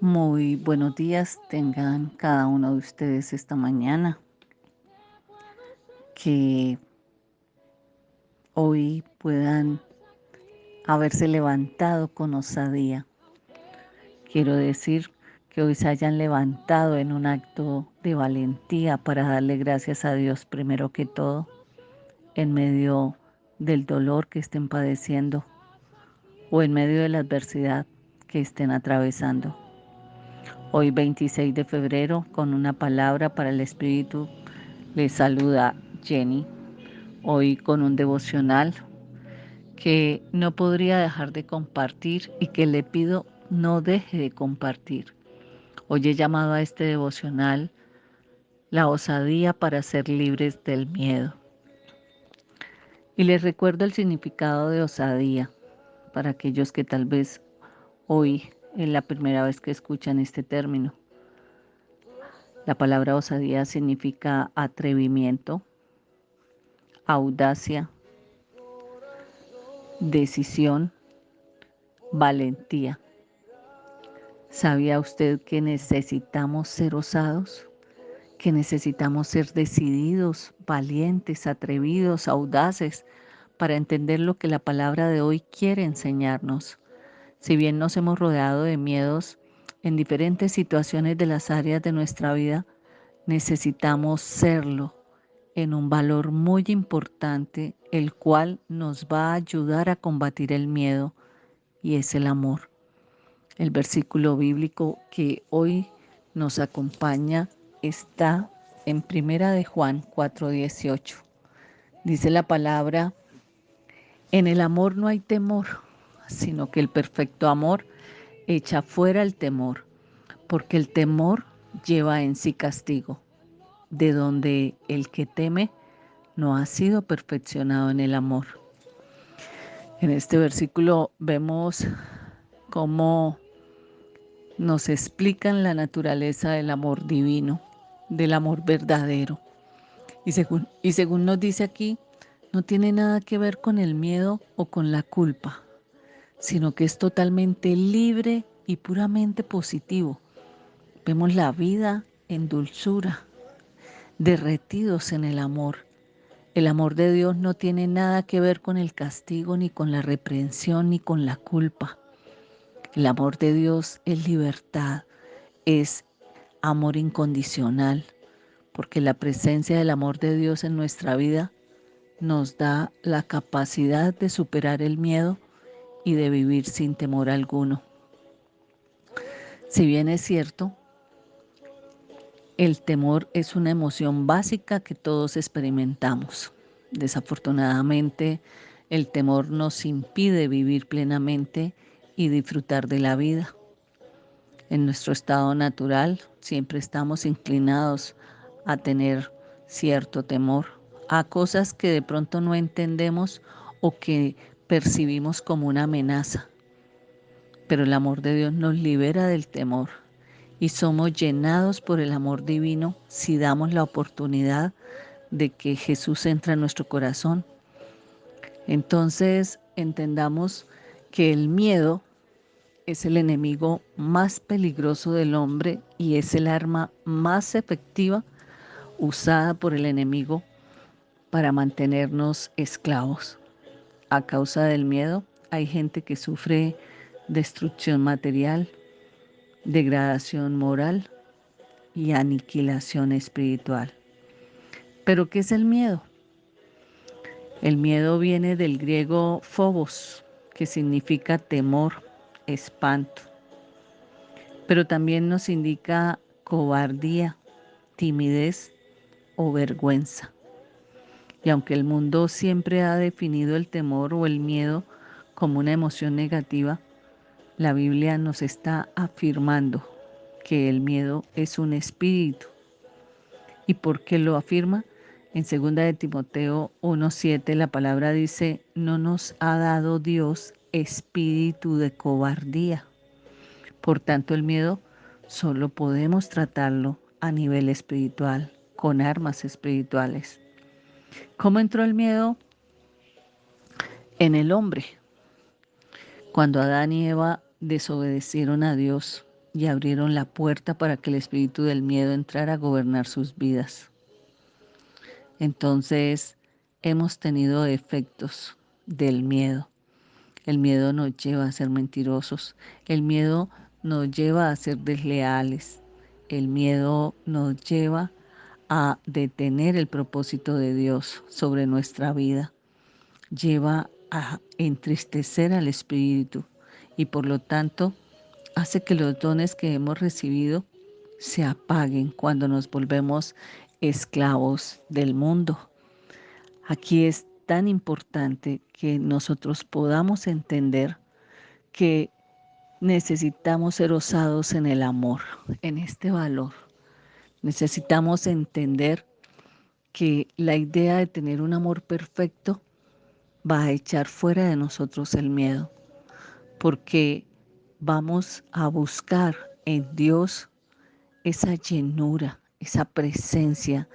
Muy buenos días tengan cada uno de ustedes esta mañana, que hoy puedan haberse levantado con osadía. Quiero decir que hoy se hayan levantado en un acto de valentía para darle gracias a Dios primero que todo, en medio del dolor que estén padeciendo o en medio de la adversidad que estén atravesando. Hoy 26 de febrero, con una palabra para el Espíritu, les saluda Jenny. Hoy con un devocional que no podría dejar de compartir y que le pido no deje de compartir. Hoy he llamado a este devocional la osadía para ser libres del miedo. Y les recuerdo el significado de osadía para aquellos que tal vez hoy es la primera vez que escuchan este término. La palabra osadía significa atrevimiento, audacia, decisión, valentía. ¿Sabía usted que necesitamos ser osados? Que necesitamos ser decididos, valientes, atrevidos, audaces para entender lo que la palabra de hoy quiere enseñarnos. Si bien nos hemos rodeado de miedos en diferentes situaciones de las áreas de nuestra vida, necesitamos serlo en un valor muy importante, el cual nos va a ayudar a combatir el miedo, y es el amor. El versículo bíblico que hoy nos acompaña está en Primera de Juan 4:18. Dice la palabra: en el amor no hay temor, sino que el perfecto amor echa fuera el temor, porque el temor lleva en sí castigo, de donde el que teme no ha sido perfeccionado en el amor. En este versículo vemos cómo nos explican la naturaleza del amor divino, del amor verdadero. Y según nos dice aquí, no tiene nada que ver con el miedo o con la culpa, sino que es totalmente libre y puramente positivo. Vemos la vida en dulzura, derretidos en el amor. El amor de Dios no tiene nada que ver con el castigo, ni con la reprensión, ni con la culpa. El amor de Dios es libertad, es amor incondicional, porque la presencia del amor de Dios en nuestra vida nos da la capacidad de superar el miedo y de vivir sin temor alguno. Si bien es cierto, el temor es una emoción básica que todos experimentamos. Desafortunadamente, el temor nos impide vivir plenamente y disfrutar de la vida. En nuestro estado natural siempre estamos inclinados a tener cierto temor a cosas que de pronto no entendemos o que percibimos como una amenaza. Pero el amor de Dios nos libera del temor y somos llenados por el amor divino si damos la oportunidad de que Jesús entre en nuestro corazón. Entonces entendamos que el miedo es el enemigo más peligroso del hombre y es el arma más efectiva usada por el enemigo para mantenernos esclavos. A causa del miedo hay gente que sufre destrucción material, degradación moral y aniquilación espiritual. ¿Pero qué es el miedo? El miedo viene del griego phobos, que significa temor, espanto, pero también nos indica cobardía, timidez o vergüenza. Y aunque el mundo siempre ha definido el temor o el miedo como una emoción negativa, la Biblia nos está afirmando que el miedo es un espíritu. ¿Y por qué lo afirma? En 2 de Timoteo 1:7 la palabra dice: no nos ha dado Dios espíritu de cobardía. Por tanto, el miedo solo podemos tratarlo a nivel espiritual, con armas espirituales. ¿Cómo entró el miedo en el hombre? Cuando Adán y Eva desobedecieron a Dios y abrieron la puerta para que el espíritu del miedo entrara a gobernar sus vidas. Entonces, hemos tenido efectos del miedo. El miedo nos lleva a ser mentirosos. El miedo nos lleva a ser desleales. El miedo nos lleva a detener el propósito de Dios sobre nuestra vida. Lleva a entristecer al espíritu y por lo tanto hace que los dones que hemos recibido se apaguen cuando nos volvemos esclavos del mundo. Aquí es tan importante que nosotros podamos entender que necesitamos ser osados en el amor, en este valor. Necesitamos entender que la idea de tener un amor perfecto va a echar fuera de nosotros el miedo, porque vamos a buscar en Dios esa llenura, esa presencia,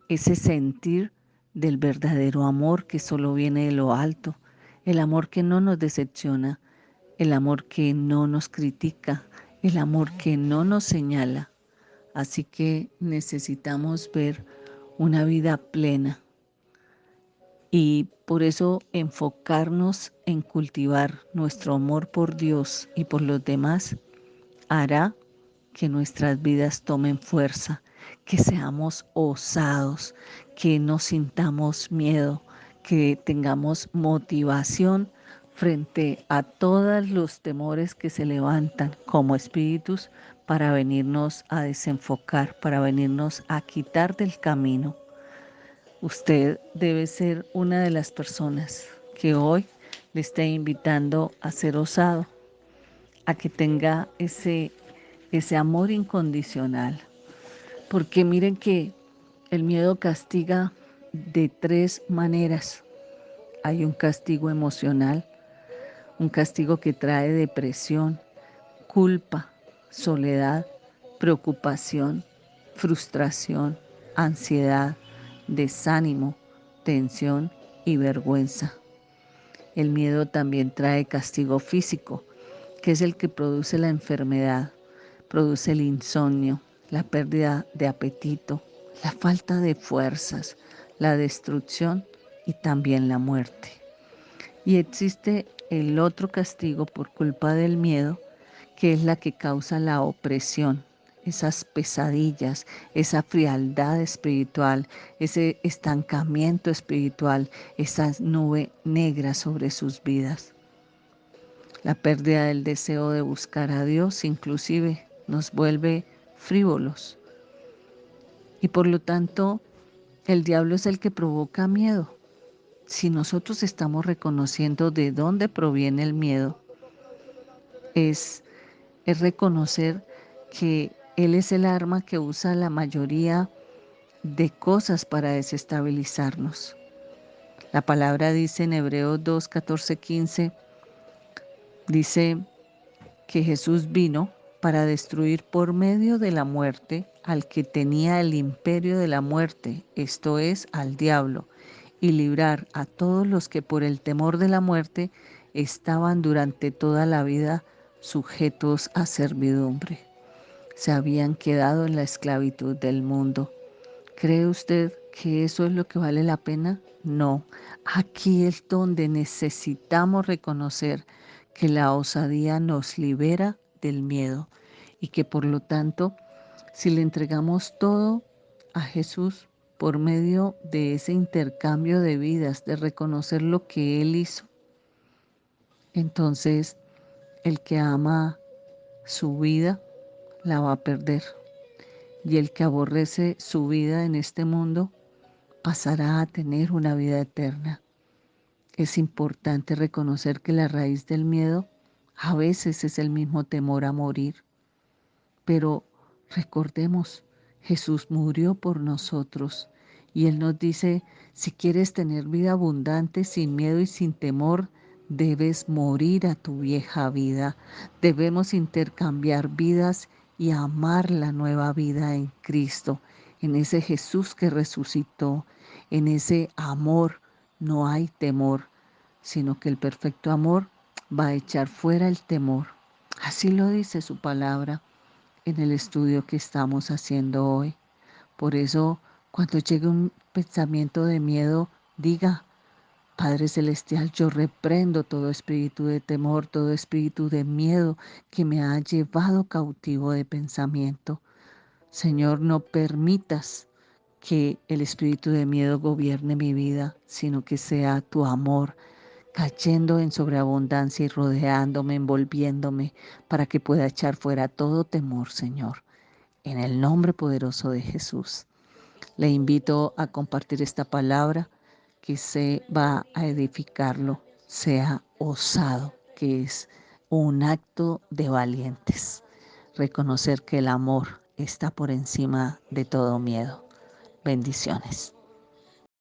ese sentir del verdadero amor que solo viene de lo alto, el amor que no nos decepciona, el amor que no nos critica, el amor que no nos señala. Así que necesitamos ver una vida plena y por eso enfocarnos en cultivar nuestro amor por Dios y por los demás hará que nuestras vidas tomen fuerza, que seamos osados, que no sintamos miedo, que tengamos motivación frente a todos los temores que se levantan como espíritus para venirnos a desenfocar, para venirnos a quitar del camino. Usted debe ser una de las personas que hoy le esté invitando a ser osado, a que tenga ese amor incondicional. Porque miren que el miedo castiga de 3 maneras. Hay un castigo emocional, un castigo que trae depresión, culpa, soledad, preocupación, frustración, ansiedad, desánimo, tensión y vergüenza. El miedo también trae castigo físico, que es el que produce la enfermedad, produce el insomnio, la pérdida de apetito, la falta de fuerzas, la destrucción y también la muerte. Y existe el otro castigo por culpa del miedo, que es la que causa la opresión, esas pesadillas, esa frialdad espiritual, ese estancamiento espiritual, esa nube negra sobre sus vidas. La pérdida del deseo de buscar a Dios inclusive nos vuelve frívolos. Y por lo tanto, el diablo es el que provoca miedo. Si nosotros estamos reconociendo de dónde proviene el miedo, es reconocer que él es el arma que usa la mayoría de cosas para desestabilizarnos. La palabra dice en Hebreos 2, 14, 15, dice que Jesús vino para destruir por medio de la muerte al que tenía el imperio de la muerte, esto es, al diablo, y librar a todos los que por el temor de la muerte estaban durante toda la vida sujetos a servidumbre. Se habían quedado en la esclavitud del mundo. ¿Cree usted que eso es lo que vale la pena? No. Aquí es donde necesitamos reconocer que la osadía nos libera del miedo y que por lo tanto, si le entregamos todo a Jesús por medio de ese intercambio de vidas, de reconocer lo que Él hizo, entonces el que ama su vida la va a perder. Y el que aborrece su vida en este mundo pasará a tener una vida eterna. Es importante reconocer que la raíz del miedo a veces es el mismo temor a morir. Pero recordemos, Jesús murió por nosotros y Él nos dice, si quieres tener vida abundante, sin miedo y sin temor, debes morir a tu vieja vida. Debemos intercambiar vidas y amar la nueva vida en Cristo, en ese Jesús que resucitó, en ese amor no hay temor, sino que el perfecto amor va a echar fuera el temor. Así lo dice su palabra. en el estudio que estamos haciendo hoy. Por eso, cuando llegue un pensamiento de miedo, diga: Padre Celestial, yo reprendo todo espíritu de temor, todo espíritu de miedo que me ha llevado cautivo de pensamiento. Señor, no permitas que el espíritu de miedo gobierne mi vida, sino que sea tu amor cayendo en sobreabundancia y rodeándome, envolviéndome, para que pueda echar fuera todo temor, Señor. En el nombre poderoso de Jesús. Le invito a compartir esta palabra que se va a edificarlo. Sea osado, que es un acto de valientes. Reconocer que el amor está por encima de todo miedo. Bendiciones.